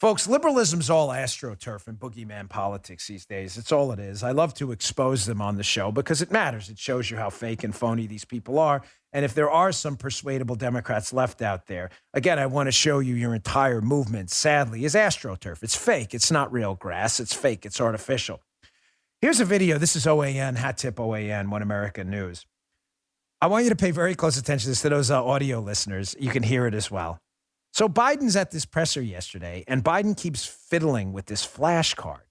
Folks, liberalism's all astroturf and boogeyman politics these days. It's all it is. I love to expose them on the show because it matters. It shows you how fake and phony these people are. And if there are some persuadable Democrats left out there, again, I want to show you your entire movement, sadly, is astroturf. It's fake. It's not real grass. It's fake. It's artificial. Here's a video. This is OAN, hat tip OAN, One American News. I want you to pay very close attention to this, to those audio listeners. You can hear it as well. So Biden's at this presser yesterday, and Biden keeps fiddling with this flashcard.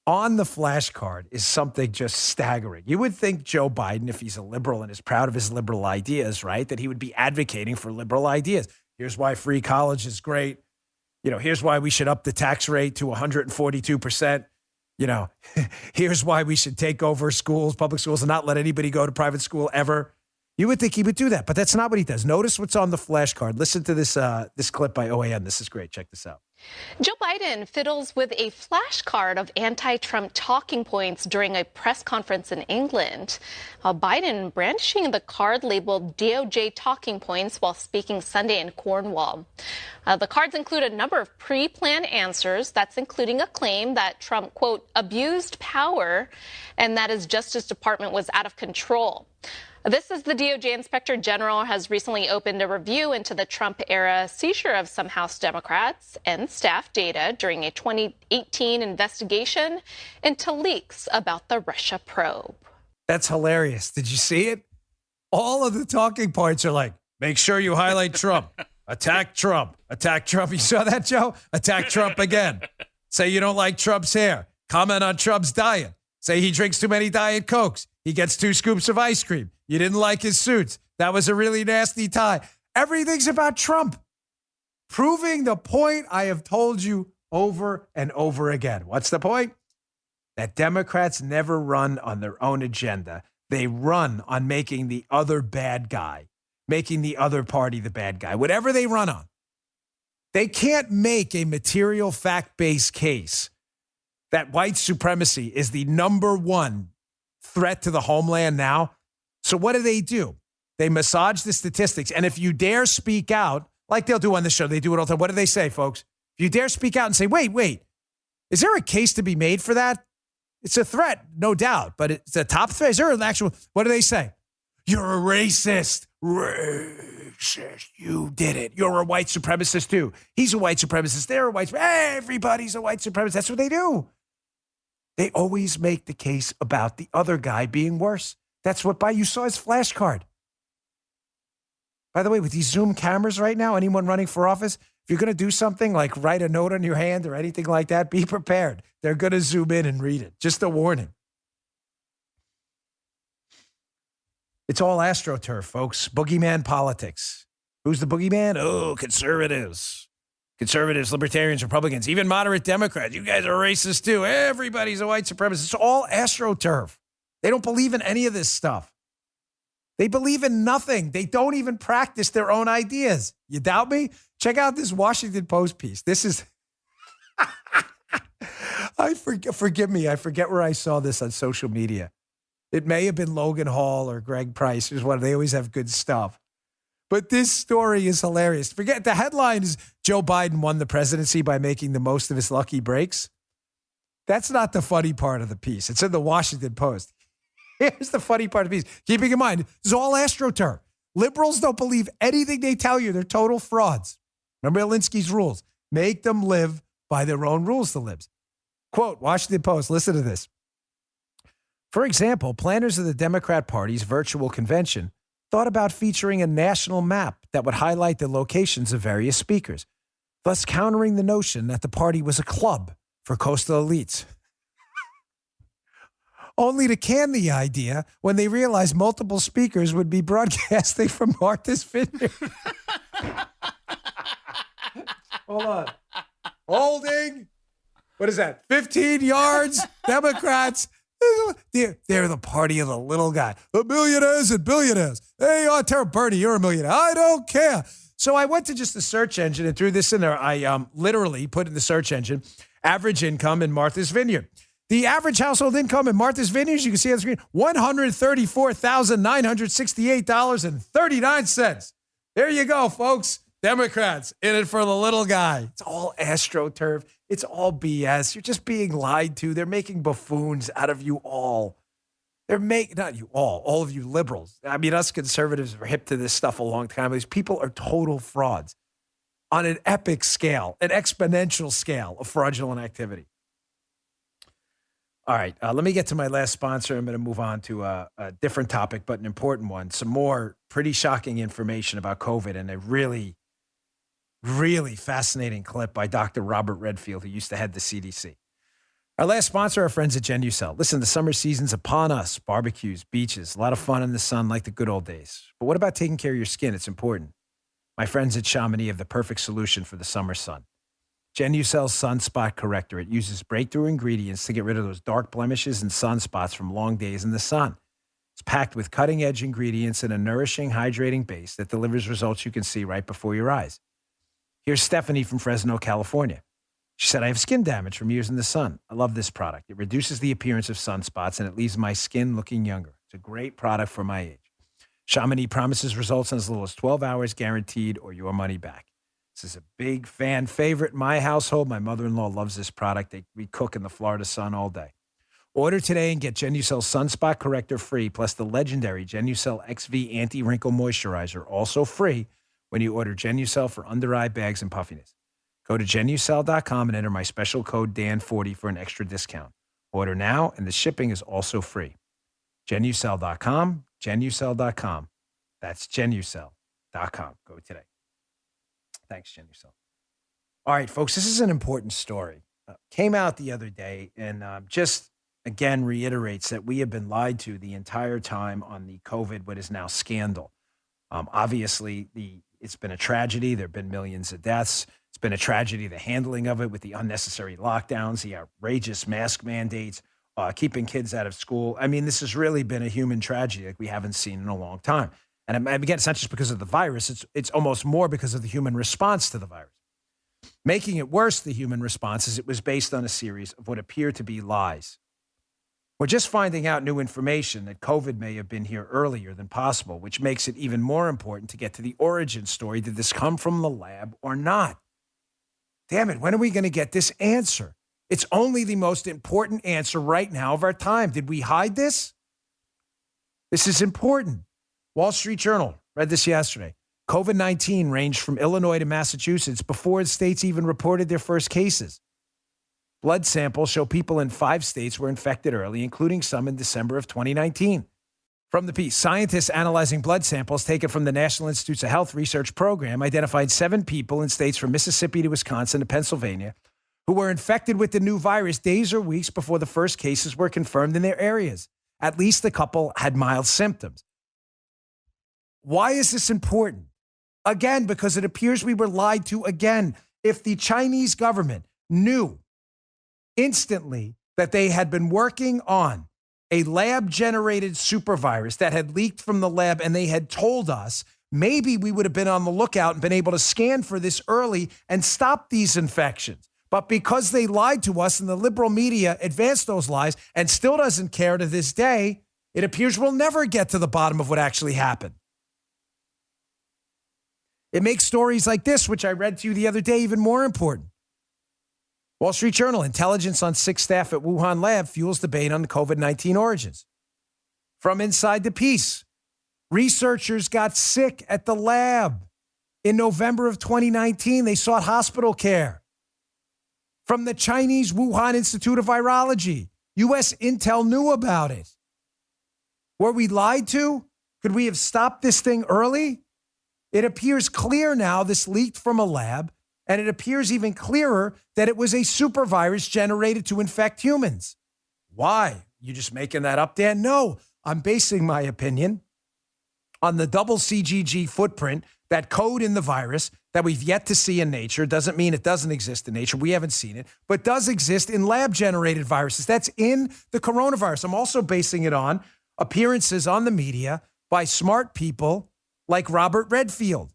On the flashcard is something just staggering. You would think Joe Biden, if he's a liberal and is proud of his liberal ideas, right, that he would be advocating for liberal ideas. Here's why free college is great. Here's why we should up the tax rate to 142%. Here's why we should take over schools, public schools, and not let anybody go to private school ever. You would think he would do that, but that's not what he does. Notice what's on the flashcard. Listen to this clip by OAN. This is great. Check this out. Joe Biden fiddles with a flashcard of anti-Trump talking points during a press conference in England. Biden brandishing the card labeled DOJ talking points while speaking Sunday in Cornwall. The cards include a number of pre-planned answers. That's including a claim that Trump, quote, abused power and that his Justice Department was out of control. This is the DOJ Inspector General has recently opened a review into the Trump-era seizure of some House Democrats and staff data during a 2018 investigation into leaks about the Russia probe. That's hilarious. Did you see it? All of the talking points are like, make sure you highlight Trump, attack Trump, attack Trump. You saw that, Joe? Attack Trump again. Say you don't like Trump's hair. Comment on Trump's diet. Say he drinks too many Diet Cokes. He gets 2 scoops of ice cream. You didn't like his suits. That was a really nasty tie. Everything's about Trump. Proving the point I have told you over and over again. What's the point? That Democrats never run on their own agenda. They run on making the other bad guy, making the other party the bad guy, whatever they run on. They can't make a material fact-based case that white supremacy is the number one threat to the homeland now. So what do? They massage the statistics. And if you dare speak out, like they'll do on the show, they do it all the time. What do they say, folks? If you dare speak out and say, wait, is there a case to be made for that? It's a threat, no doubt, but it's a top threat. Is there an actual, what do they say? You're a racist. Racist. You did it. You're a white supremacist too. He's a white supremacist. They're a white supremacist. Everybody's a white supremacist. That's what they do. They always make the case about the other guy being worse. That's what you saw his flashcard. By the way, with these Zoom cameras right now, anyone running for office, if you're going to do something like write a note on your hand or anything like that, be prepared. They're going to zoom in and read it. Just a warning. It's all astroturf, folks. Boogeyman politics. Who's the boogeyman? Oh, conservatives. Conservatives, libertarians, Republicans, even moderate Democrats. You guys are racist too. Everybody's a white supremacist. It's all astroturf. They don't believe in any of this stuff. They believe in nothing. They don't even practice their own ideas. You doubt me? Check out this Washington Post piece. This is, forgive me. I forget where I saw this on social media. It may have been Logan Hall or Greg Price. They always have good stuff. But this story is hilarious. Forget the headline is Joe Biden won the presidency by making the most of his lucky breaks. That's not the funny part of the piece. It's in the Washington Post. Here's the funny part of the piece. Keeping in mind, this is all astroturf. Liberals don't believe anything they tell you. They're total frauds. Remember Alinsky's rules. Make them live by their own rules, the libs. Quote, Washington Post, listen to this. For example, planners of the Democrat Party's virtual convention thought about featuring a national map that would highlight the locations of various speakers, thus countering the notion that the party was a club for coastal elites. Only to can the idea when they realized multiple speakers would be broadcasting from Martha's Vineyard. Hold on. Holding. What is that? 15 yards. Democrats. They're the party of the little guy. The millionaires and billionaires. Hey, tell Bernie, you're a millionaire. I don't care. So I went to just the search engine and threw this in there. I literally put in the search engine, average income in Martha's Vineyard. The average household income in Martha's Vineyard, you can see on the screen, $134,968.39. There you go, folks. Democrats in it for the little guy. It's all astroturf. It's all BS. You're just being lied to. They're making buffoons out of you all. Not you all of you liberals. I mean, us conservatives were hip to this stuff a long time. These people are total frauds on an epic scale, an exponential scale of fraudulent activity. All right, let me get to my last sponsor. I'm going to move on to a different topic, but an important one. Some more pretty shocking information about COVID and a really, really fascinating clip by Dr. Robert Redfield, who used to head the CDC. Our last sponsor, our friends at Genusel. Listen, the summer season's upon us. Barbecues, beaches, a lot of fun in the sun like the good old days. But what about taking care of your skin? It's important. My friends at Chamonix have the perfect solution for the summer sun. Genusel's Sunspot Corrector. It uses breakthrough ingredients to get rid of those dark blemishes and sunspots from long days in the sun. It's packed with cutting-edge ingredients and a nourishing, hydrating base that delivers results you can see right before your eyes. Here's Stephanie from Fresno, California. She said, I have skin damage from years in the sun. I love this product. It reduces the appearance of sunspots and it leaves my skin looking younger. It's a great product for my age. Chamonix promises results in as little as 12 hours guaranteed or your money back. This is a big fan favorite in my household. My mother-in-law loves this product. We cook in the Florida sun all day. Order today and get Genusel Sunspot Corrector free, plus the legendary Genusel XV Anti-Wrinkle Moisturizer, also free when you order Genusel for under-eye bags and puffiness. Go to Genusel.com and enter my special code DAN40 for an extra discount. Order now, and the shipping is also free. Genusel.com, Genusel.com. That's Genusel.com. Go today. Thanks, Genusel. All right, folks, this is an important story. Came out the other day and just, again, reiterates that we have been lied to the entire time on the COVID, what is now scandal. Obviously, it's been a tragedy. There have been millions of deaths. It's been a tragedy, the handling of it with the unnecessary lockdowns, the outrageous mask mandates, keeping kids out of school. I mean, this has really been a human tragedy like we haven't seen in a long time. And again, it's not just because of the virus. It's almost more because of the human response to the virus. Making it worse, the human response is it was based on a series of what appear to be lies. We're just finding out new information that COVID may have been here earlier than possible, which makes it even more important to get to the origin story. Did this come from the lab or not? Damn it, when are we going to get this answer? It's only the most important answer right now of our time. Did we hide this? This is important. Wall Street Journal, read this yesterday. COVID-19 ranged from Illinois to Massachusetts before states even reported their first cases. Blood samples show people in 5 states were infected early, including some in December of 2019. From the piece, scientists analyzing blood samples taken from the National Institutes of Health Research Program identified 7 people in states from Mississippi to Wisconsin to Pennsylvania who were infected with the new virus days or weeks before the first cases were confirmed in their areas. At least a couple had mild symptoms. Why is this important? Again, because it appears we were lied to again. If the Chinese government knew instantly that they had been working on a lab-generated supervirus that had leaked from the lab and they had told us, maybe we would have been on the lookout and been able to scan for this early and stop these infections. But because they lied to us and the liberal media advanced those lies and still doesn't care to this day, it appears we'll never get to the bottom of what actually happened. It makes stories like this, which I read to you the other day, even more important. Wall Street Journal, intelligence on 6 staff at Wuhan lab fuels debate on the COVID-19 origins. From inside the piece, researchers got sick at the lab. In November of 2019, they sought hospital care. from the Chinese Wuhan Institute of Virology. U.S. intel knew about it. Were we lied to? Could we have stopped this thing early? It appears clear now this leaked from a lab, and it appears even clearer that it was a supervirus generated to infect humans. Why? You just making that up, Dan? No, I'm basing my opinion on the double CGG footprint, that code in the virus that we've yet to see in nature. Doesn't mean it doesn't exist in nature. We haven't seen it, but does exist in lab-generated viruses. That's in the coronavirus. I'm also basing it on appearances on the media by smart people like Robert Redfield,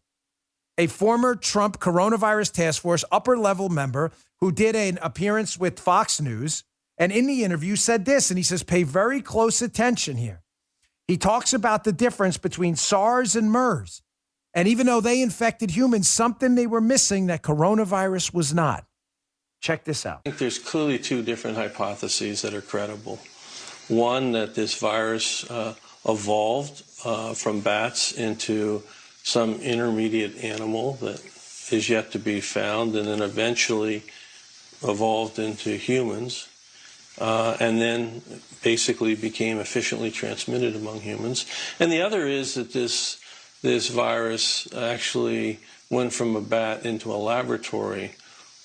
a former Trump coronavirus task force upper-level member who did an appearance with Fox News, and in the interview said this, and he says, pay very close attention here. He talks about the difference between SARS and MERS. And even though they infected humans, something they were missing that coronavirus was not. Check this out. I think there's clearly two different hypotheses that are credible. One, that this virus evolved from bats into some intermediate animal that is yet to be found, and then eventually evolved into humans, and then basically became efficiently transmitted among humans. And the other is that this virus actually went from a bat into a laboratory,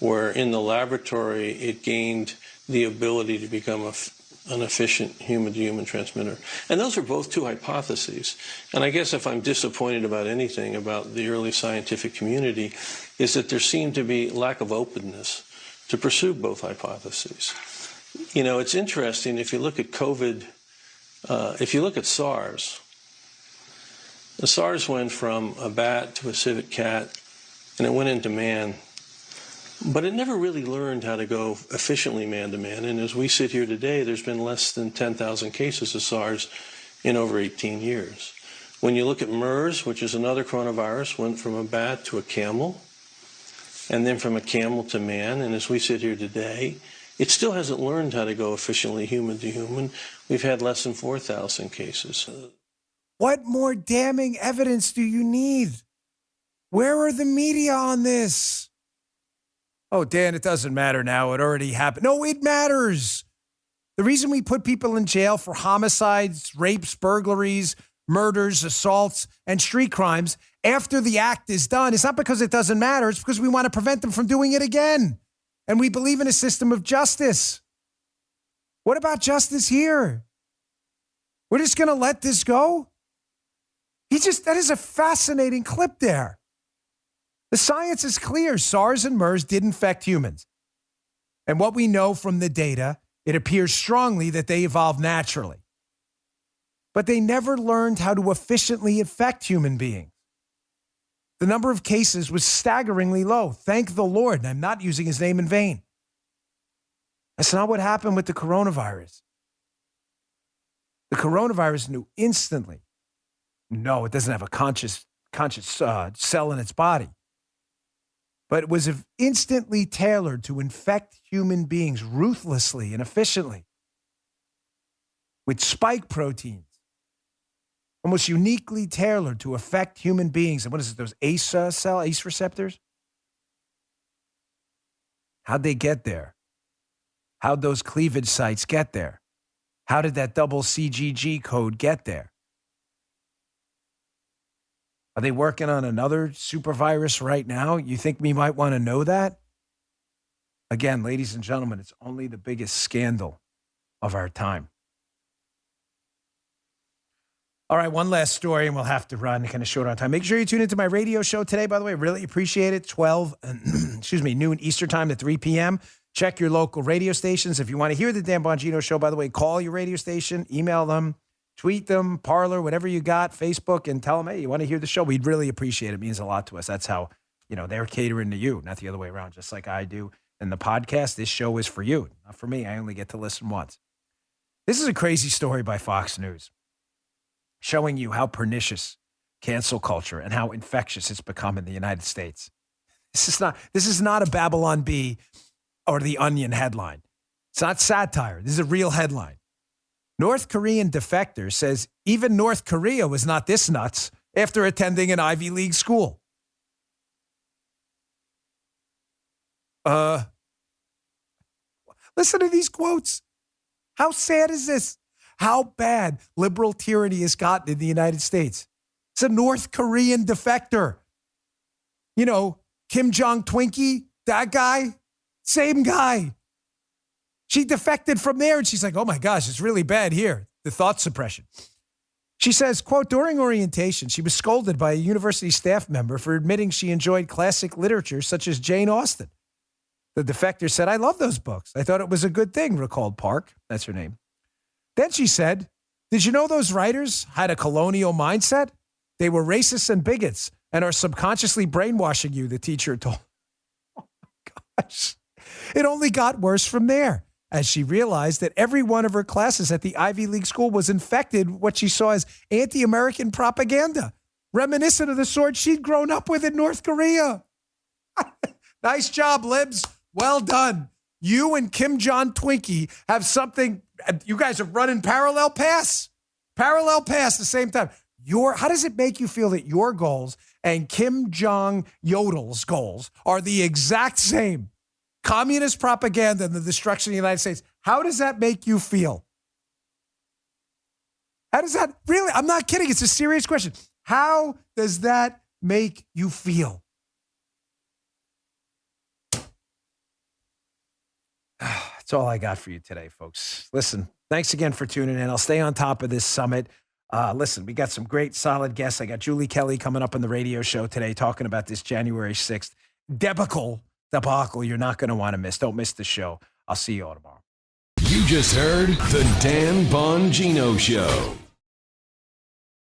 where in the laboratory it gained the ability to become an efficient human-to-human transmitter. And those are both two hypotheses. And I guess if I'm disappointed about anything about the early scientific community, is that there seemed to be lack of openness to pursue both hypotheses. You know, it's interesting, if you look at COVID, if you look at SARS, the SARS went from a bat to a civet cat, and it went into man. But it never really learned how to go efficiently man-to-man. And as we sit here today, there's been less than 10,000 cases of SARS in over 18 years. When you look at MERS, which is another coronavirus, went from a bat to a camel, and then from a camel to man. And as we sit here today, it still hasn't learned how to go efficiently human-to-human. We've had less than 4,000 cases. What more damning evidence do you need? Where are the media on this? Oh, Dan, it doesn't matter now. It already happened. No, it matters. The reason we put people in jail for homicides, rapes, burglaries, murders, assaults, and street crimes after the act is done is not because it doesn't matter. It's because we want to prevent them from doing it again. And we believe in a system of justice. What about justice here? We're just going to let this go? That is a fascinating clip there. The science is clear. SARS and MERS did infect humans. And what we know from the data, it appears strongly that they evolved naturally. But they never learned how to efficiently infect human beings. The number of cases was staggeringly low. Thank the Lord. And I'm not using his name in vain. That's not what happened with the coronavirus. The coronavirus knew instantly. No, it doesn't have a conscious cell in its body. But it was instantly tailored to infect human beings ruthlessly and efficiently with spike proteins, almost uniquely tailored to affect human beings. And what is it, those ACE receptors? How'd they get there? How'd those cleavage sites get there? How did that double CGG code get there? Are they working on another supervirus right now? You think we might want to know that? Again, ladies and gentlemen, it's only the biggest scandal of our time. All right, one last story, and we'll have to run kind of short on time. Make sure you tune into my radio show today, by the way. Really appreciate it. 12, noon Eastern time to 3 p.m. Check your local radio stations. If you want to hear the Dan Bongino show, by the way, call your radio station, email them, tweet them, Parler, whatever you got, Facebook, and tell them, hey, you want to hear the show? We'd really appreciate it. It means a lot to us. That's how, they're catering to you, not the other way around, just like I do. And the podcast, this show is for you, not for me. I only get to listen once. This is a crazy story by Fox News showing you how pernicious cancel culture and how infectious it's become in the United States. This is not a Babylon Bee or the Onion headline. It's not satire. This is a real headline. North Korean defector says even North Korea was not this nuts after attending an Ivy League school. Listen to these quotes. How sad is this? How bad liberal tyranny has gotten in the United States. It's a North Korean defector. You know, Kim Jong Twinkie, that guy, same guy. She defected from there and she's like, oh my gosh, it's really bad here. The thought suppression. She says, quote, during orientation, she was scolded by a university staff member for admitting she enjoyed classic literature such as Jane Austen. The defector said, I love those books. I thought it was a good thing, recalled Park. That's her name. Then she said, did you know those writers had a colonial mindset? They were racists and bigots and are subconsciously brainwashing you, the teacher told. Oh my gosh. It only got worse from there, as she realized that every one of her classes at the Ivy League school was infected with what she saw as anti-American propaganda, reminiscent of the sort she'd grown up with in North Korea. Nice job, libs. Well done. You and Kim Jong Twinkie have something. You guys are running parallel paths the same time. How does it make you feel that your goals and Kim Jong Yodel's goals are the exact same? Communist propaganda and the destruction of the United States. How does that make you feel? How does that really? I'm not kidding. It's a serious question. How does that make you feel? That's all I got for you today, folks. Listen, thanks again for tuning in. I'll stay on top of this summit. Listen, we got some great, solid guests. I got Julie Kelly coming up on the radio show today talking about this January 6th debacle you're not going to want to miss. Don't miss the show. I'll see you all tomorrow. You just heard The Dan Bongino Show.